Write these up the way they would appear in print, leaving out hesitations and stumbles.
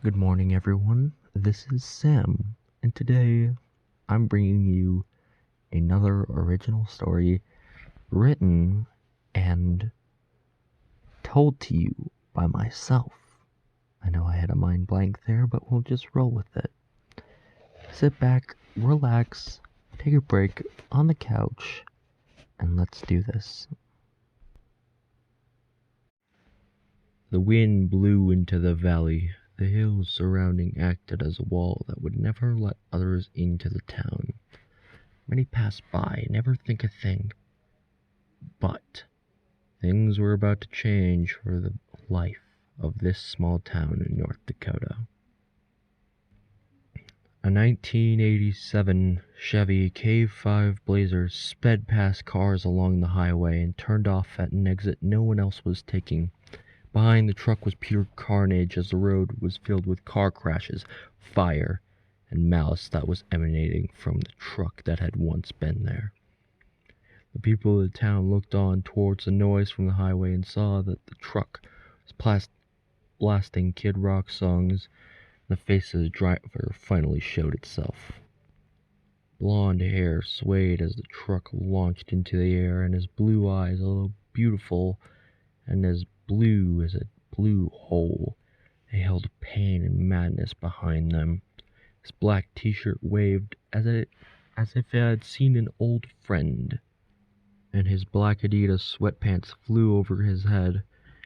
Good morning, everyone. This is Sam, and today I'm bringing you another original story written and told to you by myself. I know I had a mind blank there, but we'll just roll with it. Sit back, relax, take a break on the couch, and let's do this. The wind blew into the valley. The hills surrounding acted as a wall that would never let others into the town. Many passed by, never think a thing. But things were about to change for the life of this small town in North Dakota. A 1987 Chevy K5 Blazer sped past cars along the highway and turned off at an exit no one else was taking. Behind the truck was pure carnage as the road was filled with car crashes, fire, and malice that was emanating from the truck that had once been there. The people of the town looked on towards the noise from the highway and saw that the truck was blasting Kid Rock songs, and the face of the driver finally showed itself. Blonde hair swayed as the truck launched into the air, and his blue eyes, although beautiful and as blue as a blue hole, they held pain and madness behind them. His black t-shirt waved as if it had seen an old friend, and his black Adidas sweatpants flew over his head.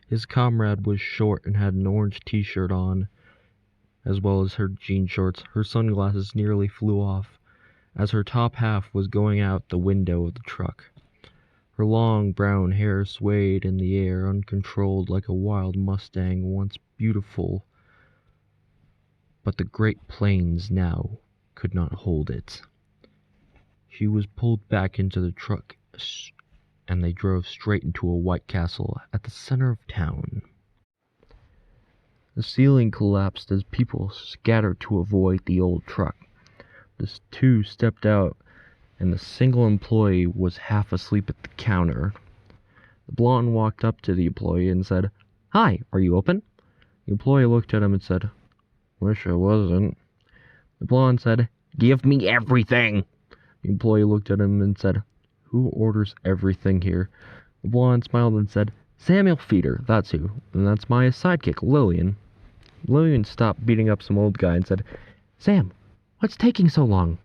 His comrade was short and had an orange t-shirt on, as well as her jean shorts. Her sunglasses nearly flew off, as her top half was going out the window of the truck. Her long brown hair swayed in the air, uncontrolled like a wild Mustang, once beautiful, but the Great Plains now could not hold it. She was pulled back into the truck, and they drove straight into a White Castle at the center of town. The ceiling collapsed as people scattered to avoid the old truck. The two stepped out, and the single employee was half asleep at the counter. The blonde walked up to the employee and said, "Hi, are you open?" The employee looked at him and said, "Wish I wasn't." The blonde said, "Give me everything." The employee looked at him and said, "Who orders everything here?" The blonde smiled and said, "Samuel Feeder, that's who, and that's my sidekick, Lillian." Lillian stopped beating up some old guy and said, "Sam, what's taking so long?"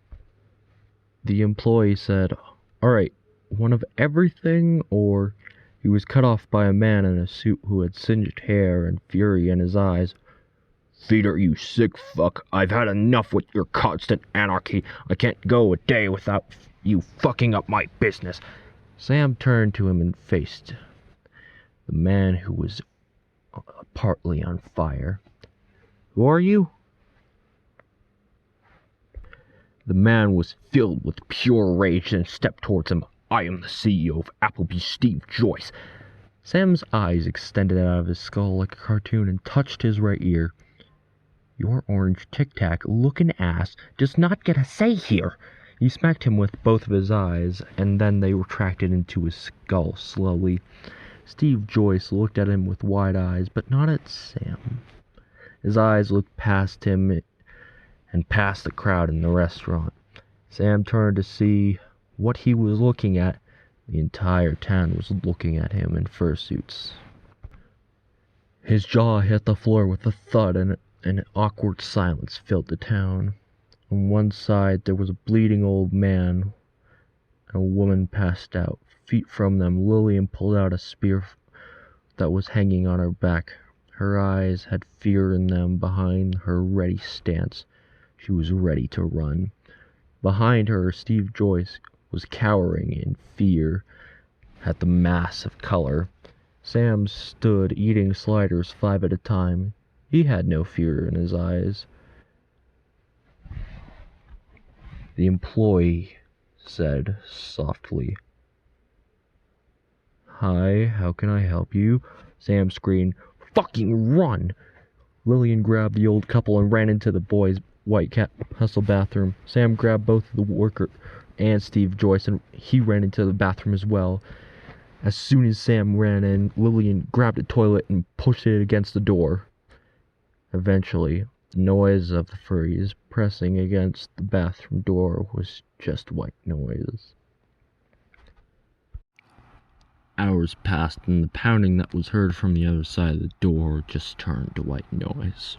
The employee said, "Alright, one of everything, or..." He was cut off by a man in a suit who had singed hair and fury in his eyes. "Feeder, you sick fuck, I've had enough with your constant anarchy. I can't go a day without you fucking up my business." Sam turned to him and faced the man who was partly on fire. "Who are you?" The man was filled with pure rage and stepped towards him. "I am the CEO of Applebee's, Steve Joyce." Sam's eyes extended out of his skull like a cartoon and touched his right ear. "Your orange Tic Tac looking ass does not get a say here." He smacked him with both of his eyes, and then they retracted into his skull slowly. Steve Joyce looked at him with wide eyes, but not at Sam. His eyes looked past him and past the crowd in the restaurant. Sam turned to see what he was looking at. The entire town was looking at him in fursuits. His jaw hit the floor with a thud, and an awkward silence filled the town. On one side there was a bleeding old man, and a woman passed out. Feet from them, Lillian pulled out a spear that was hanging on her back. Her eyes had fear in them behind her ready stance. She was ready to run. Behind her, Steve Joyce was cowering in fear at the mass of color. Sam stood eating sliders 5 at a time. He had no fear in his eyes. The employee said softly, "Hi, how can I help you?" Sam screamed, "Fucking run!" Lillian grabbed the old couple and ran into the boys' White Castle bathroom. Sam grabbed both the worker and Steve Joyce, and he ran into the bathroom as well. As soon as Sam ran in, Lillian grabbed a toilet and pushed it against the door. Eventually, The noise of the furries pressing against the bathroom door was just white noise. Hours passed, and the pounding that was heard from the other side of the door just turned to white noise.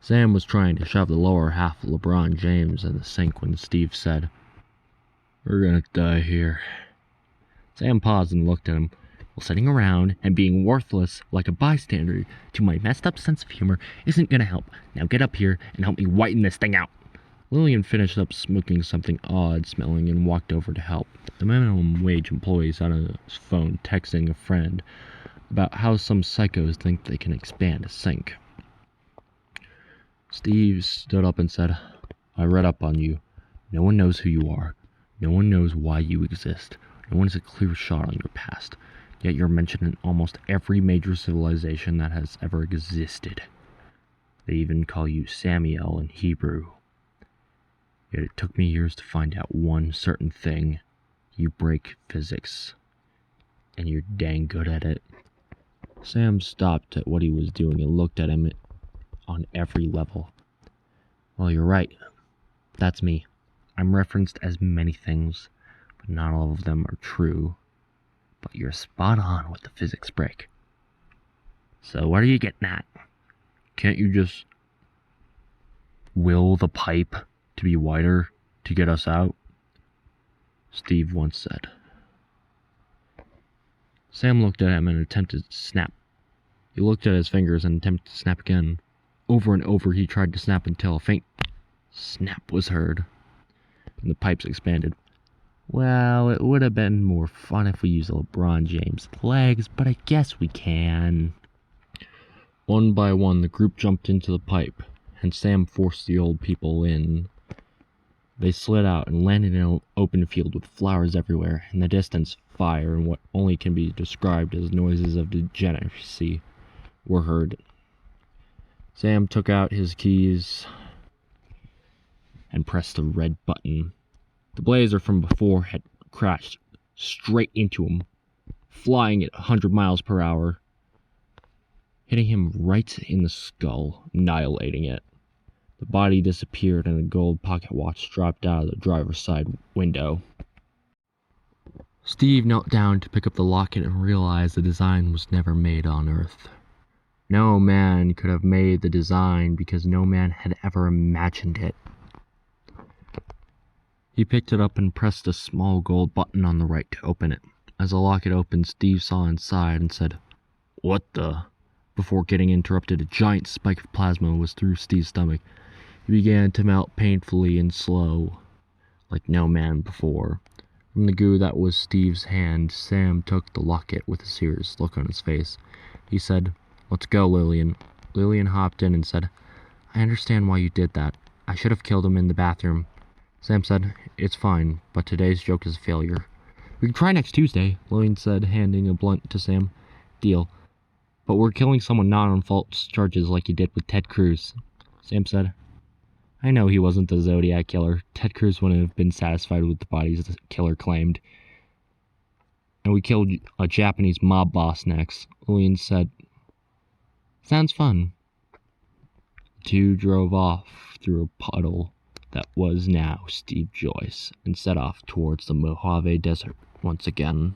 Sam was trying to shove the lower half of LeBron James in the sink when Steve said, "We're gonna die here." Sam paused and looked at him. "Well, sitting around and being worthless like a bystander to my messed up sense of humor isn't gonna help. Now get up here and help me whiten this thing out." Lillian finished up smoking something odd smelling and walked over to help. The minimum wage employee sat on his phone texting a friend about how some psychos think they can expand a sink. Steve stood up and said, "I read up on you. No one knows who you are. No one knows why you exist. No one has a clear shot on your past. Yet you're mentioned in almost every major civilization that has ever existed. They even call you Samiel in Hebrew. Yet it took me years to find out one certain thing. You break physics. And you're dang good at it." Sam stopped at what he was doing and looked at him on every level. "Well, you're right. That's me. I'm referenced as many things, but not all of them are true. But you're spot on with the physics break. So what are you getting at? Can't you just will the pipe to be wider to get us out?" Steve once said. Sam looked at him and attempted to snap. He looked at his fingers and attempted to snap again. Over and over he tried to snap until a faint snap was heard, and the pipes expanded. "Well, it would have been more fun if we used LeBron James' legs, but I guess we can." One by one, the group jumped into the pipe, and Sam forced the old people in. They slid out and landed in an open field with flowers everywhere. In the distance, fire and what only can be described as noises of degeneracy were heard. Sam took out his keys and pressed the red button. The blazer from before had crashed straight into him, flying at 100 miles per hour, hitting him right in the skull, annihilating it. The body disappeared and a gold pocket watch dropped out of the driver's side window. Steve knelt down to pick up the locket and realized the design was never made on Earth. No man could have made the design because no man had ever imagined it. He picked it up and pressed a small gold button on the right to open it. As the locket opened, Steve saw inside and said, "What the?" Before getting interrupted, a giant spike of plasma was through Steve's stomach. He began to melt painfully and slow, like no man before. From the goo that was Steve's hand, Sam took the locket with a serious look on his face. He said, "Let's go, Lillian." Lillian hopped in and said, "I understand why you did that. I should have killed him in the bathroom." Sam said, "It's fine, but today's joke is a failure." "We can try next Tuesday," Lillian said, handing a blunt to Sam. "Deal. But we're killing someone not on false charges like you did with Ted Cruz." Sam said, "I know he wasn't the Zodiac killer. Ted Cruz wouldn't have been satisfied with the bodies the killer claimed. And we killed a Japanese mob boss next." Lillian said, "Sounds fun." The two drove off through a puddle that was now Steve Joyce and set off towards the Mojave Desert once again.